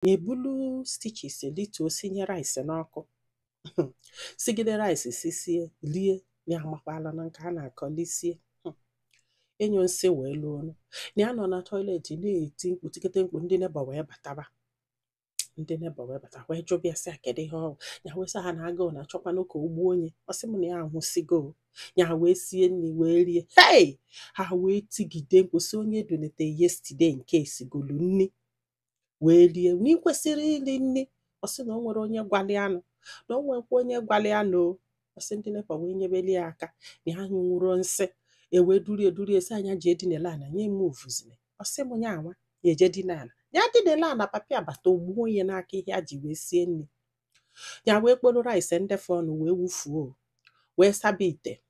ya ebulu stitches lituo sinye rice n'ọkụ sigide rice sisie rie ya amakwala na nke a na-akọ lisie enyo nsị wee lụọ ọnụ na ya nọ na toilet na-eti mkpu tikete mkpu ndị neighbor wee bataba ndị neighbor wee bata wee jụbịa sị kedu ihe ọ bụ ya wee sị ha na agụụ na-achọkwanụ ka o gbuo onye ọ sị m na ya ahụsigo ya wee sie nri wee rie hey ha wee tigide mkpu sị onye donete yesterday nke esigolu nri wee rie na kwesịrị iri nri ọ sị na o nwere onye gwali anụ na o nwekwa onye gwali anụ ọ sị ndị neighbor wee nyebeli ya aka na ha nwụrụ nsị ewee durie sị anya ji edinela ana nye m ovuzine ọ sị m nya anwa ya eje dina ana ya dinela ana papi abata ogbuo onye n'aka ihe a ji wee sie nri ya wee kporo rice ndefe ọnụ wee wufuo wee saba ite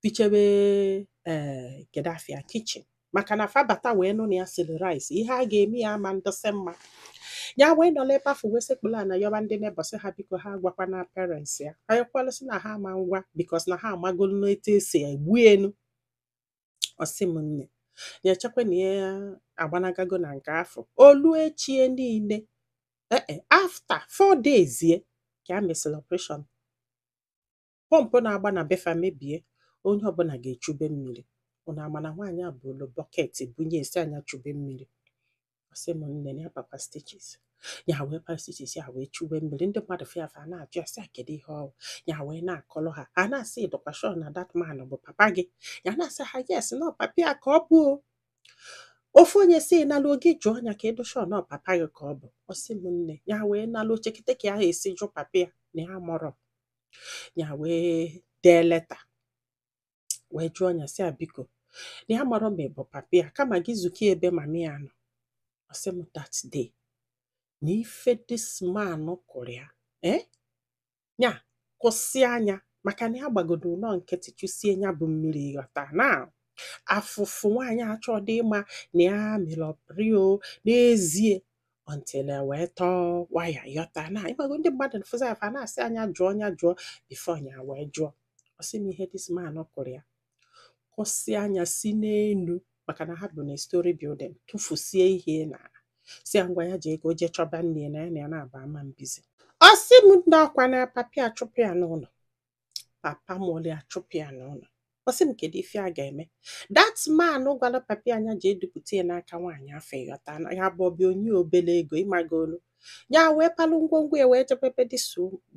pichebe kedafia kitchen maka na fabata wee nụ na ya siri rice ihe a ga-eme ya ama ndosi mma ya wee nọ n'ebe afọ wee sekpula na yọba ndị neighbor sị ha biko ha gwakwa na parents ya ha ekwalụsị na ha ama ngwa because na ha amagolu n'etu esi egbu enu ọ sị m nne ya echekwa na ya agbanagago na nke afọ olu echie niile after 4 days ye ka a mesịrị operation pọmpụ na-agba na befa mebie onye ọbụla ga-echube mmiri ụna ama na nwaanyị a bụrụ bọket bunye esi anya chube mmiri ọ sị m nne ya papa stitches ya wee pa stitches ya wee chube mmiri ndị mmadụ fịafa na-ajụ asị kedu ihe ọ ya wee na-akọlọ ha a na-asị dọkwashọ na that man bụ papa gị ya na-asị ha yes na papi ya ka ọ bụ ofu onye si nalụ oge jụọ anya ka edoshọ na papa gị ka ọ bụ ọ sị m nne ya wee nalụ ochekete ka ya esi jụ papi ya na ya mọrọ ya wee dee leta wee jụọ anya sị biko na ya mọrọ ma bụ papi ya kama gị zuki ebe mami ya nọ ọ sị m that day na ife this man kụrụ ya ya kwụsị anya maka na ya gbagodo ụlọ nkịtị chụsie ya bụ mmiri ghọta na afụfụ nwaanyị achọ dị ịma na ya mere ọprio n'ezie until wee tọọ waya yọta na ịgbago ndị mmadụ fụzi afa na-asị anya jụọ bifo nya wee jụọ ọ sị m ihe this man kụrụ ya kwụsị anya si n'elu maka na ha bụ na story building tụfusie ihe na si ngwa ya ji ego jee chọba nne na ya na-aba ama mbizi ọ sị m ndị ọkwa na papi achụpụ ya n'ụlọ papa mụlị achụpụ ya n'ụlọ ọ sị m kedu ife a ga-eme that man gwara papi anya ji edupụta ya n'aka nwaanyị afọ ịghọta na ya bụ ọbịa onye obele ego ịmagolu ya wee palụ ngwongwo ya wee jepepe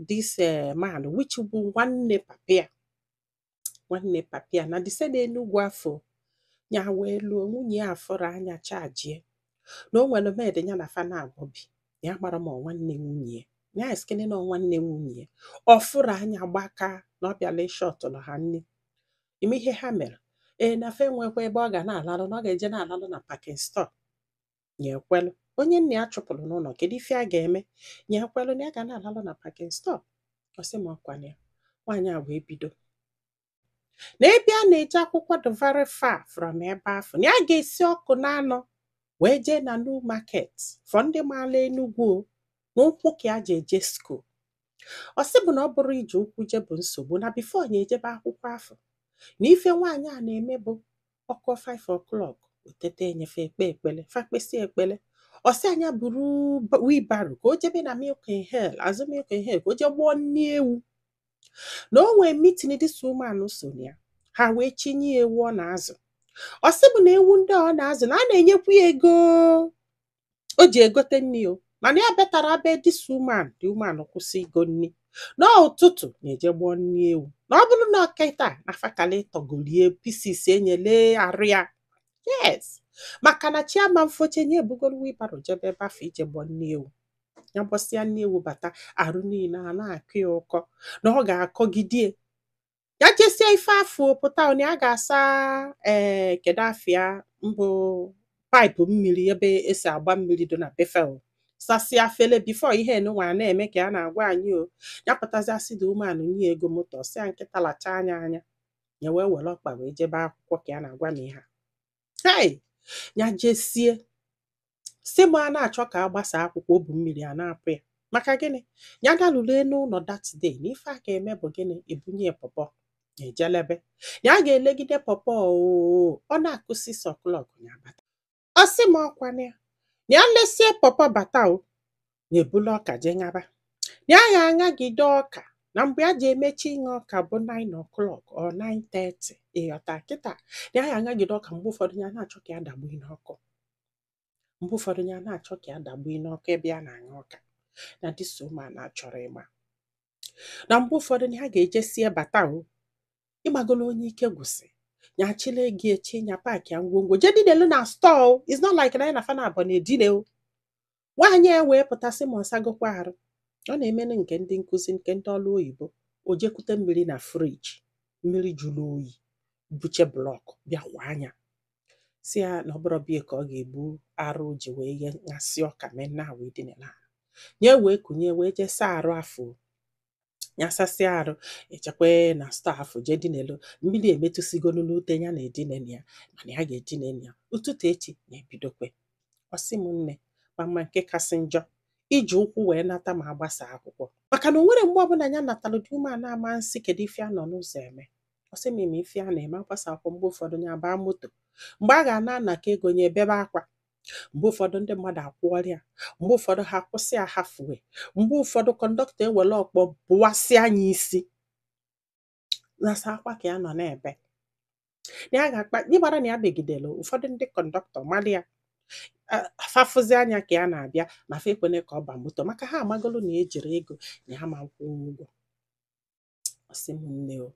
this man which bụ nwanne papi ya na dise n'Enugwu afọ ya wee lụọ nwunye ya afọrọ anya chajie na o nwere med ya na fa na-agbọbi ya mara ma nwanne nwunye ya eskene na nwanne nwunye ọfụrụ anya gbaka na ọbịala shọtụlụ ha nne ime ihe ha mere na fe nwekwa ebe ọ ga na-alalụ na ọ ga-eje na-alalụ na parking store nye ekwelụ onye nne ya chụpụrụ n'ụlọ kedu ife a ga-eme nye ekwelụ na ya ga na-alalụ na parking store ọ sị m ọkwana ya nwaanyị a wee bido na ebe a na-eje akwụkwọ dị very far from ebe afọ na ya ga-esi ọkụ na-anọ wee jee na new market for ndị maala Enugwu na ụkwụ ka ya ji eje school ọ sị bụ na ọ bụrụ ije ụkwụ je bụ nsogbu na before ya ejebe akwụkwọ afọ na ife nwaanyị a na-eme bụ ọkụ 5 o'clock otete enyefe ekpele fakpesi ekpele ọ sị anya buru wheelbarrow ka o jebe na Milk and Hell azụ Milk and Hell ka o jee gbuo nni ewu na o nwee meeting this woman so ya ha wee chinye ewu ọ na-azụ ọ sị bụ na ewu ndị ọ na-azụ na a na-enyekwu ya ego o ji egote nni o mana ya betara be this woman the woman kwụsị igo nni n'ụtụtụ na-eje gbuo nni ewu na ọ bụrụ na ọkaita na fakali tọgolie pieces enyele arụ ya yes maka na chiama mfochenye ebugoro wheelbarrow jebe ebe afọ ije gbuo nni ewu ya gbọsịa nni ewu bata arụ niile a na-akụ ya ụkọ na ọ ga-akọgidie ya jesie ife afọ pụta na ya ga-asa kedu afịa mbụ paịpụ mmiri ebe esi agba mmiri dị na befel sasịa fele bifo ihe nwa na-eme ka a na-agwa anyị o ya pụtazi asị dị umeanụ nye ego moto ọsịa nkịta lacha anya ya wee were ọkpa wee jebe akwụkwọ ka a na-agwa m ihe hey ya jesie si m a na-achọ ka agbasa akwụkwọ obu mmiri a na-apụ ya maka gịnị ya galụrụ elu ụlọ that day na ife a ga-eme bụ gịnị ebunye pọpọ ejelebe ya ga-elegide pọpọ ọ na-akụ 6 o'clock ya bata ọ sị m ọkwana ya na ya lesie pọpọ bata o na-ebulu ọka je ṅaba. Na ya aṅagide ọka na mgbe a ji emechi ịṅa ọka bụ 9 o'clock or 9:30 ịghọta kịta. Na ya aṅagide ọka mgbe ụfọdụ ya na-achọ ka ya dagbuo n'ọkụ. Mgbe ụfọdụ ya na-achọ ka ya dagbuo n'ọkụ ebe a na-aṅa ọka. Na this woman achọrọ ịma. Na mgbe ụfọdụ ya ga-ejesie bata o. Ịmagolo onye ike gwụsị. Ya chile gị echi nya paaki ya ngwongwo. Je dinelu na store. It's not like na ya na fana abụọ na-edine o. Nwaanyị a wee pụtasị ma ọ sagokwa arụ. Ọ na-emenu nke ndị nkụzi nke ndị ọrụ oyibo. O jekwute mmiri na friji. Mmiri jụrụ oyi. Buche blọkụ bịa kwa anya. Si ya na ọ bụrụ bie ka ọ ga-ebu arụ ji wee ye ngasị ọka mee na wee dinela. Nye wee kunye wee je saa arụ afọ. Ya sasịa arụ echekwe na staff je dinelu. Mmiri emetụsigolu n'ute ya na edinenu ya. Mana ya ga-edinenu ya. Ụtụtụ echi na-ebidokwe. Ọ sị m nne mama nke kasị njọ iji ụkwụ wee nata ma agbasa akwụkwọ. Maka na o nwere mgbe ọbụla ya natalụ dị ume a na-ama nsị kedu ife a nọ n'ụzọ eme. Ọ sị m ime ife a na-eme agbasa akwụkwọ mgbe ụfọdụ ya baa moto. Mgbe a ga-ana anaka ego nye ebebe akwa. Mgbe ụfọdụ ndị mmadụ akwụọrịa. Mgbe ụfọdụ ha kwụsị ahafuwe. Mgbe ụfọdụ kọndọktọ ewere ọkpọ bụwasị anya isi. Nasa akwa ka ya nọ na-ebe. Na ya ga-akpa ịgbara na ya begidelu ụfọdụ ndị kọndọktọ mmadụ ya. Afafụzi anya ka ya na-abịa ma fa ekwene ka ọ ba moto maka ha amagolu na ejiri ego na ha ma kwụ ụgwọ. Ọ sị m nne o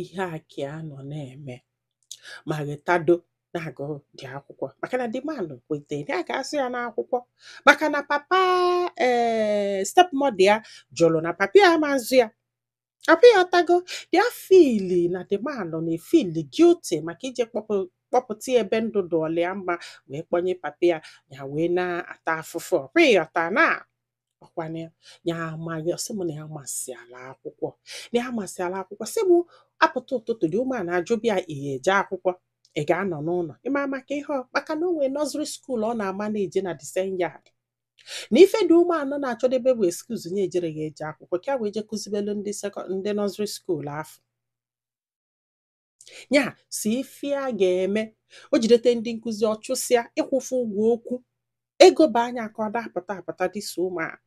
ihe a ka ya nọ na-eme ma ghetado na-agụ dị akwụkwọ maka na dị manụ kwete na ya ga-asụ ya n'akwụkwọ maka na papa stepmother ya jụrụ na papa ya amazụ ya. Papa ya ọtago dị afili na dị manụ na-efili guilty maka ije kpọpụta ebe ndụ dụọlị ya mma wee kpọnye papa ya ya wee na-ata afụfụ. Ọkwa ịghọta na ọkwana ya amaghị ọsị m na ya masịala akwụkwọ. Na ya masịala akwụkwọ sị m apụta ụtụtụ dị ume a na-ajụbịa ihe eje akwụkwọ. Ị ga-anọ n'ụlọ ịma maka ihe maka na o nwee nọzri skuul ọ na-ama na-eje na Disenyard. Na ife dị ume anọ na-achọdebe bụ excuse nye ejereghị eje akwụkwọ ka wee je kụzibelu ndị nọzri skuul afọ. Ya si ife a ga-eme o jidete ndị nkụzi ọchụsịa ịkwụfụ ụgwọ okwu ego bụ anya ka ọ dapụta apụta dịso ụmụ a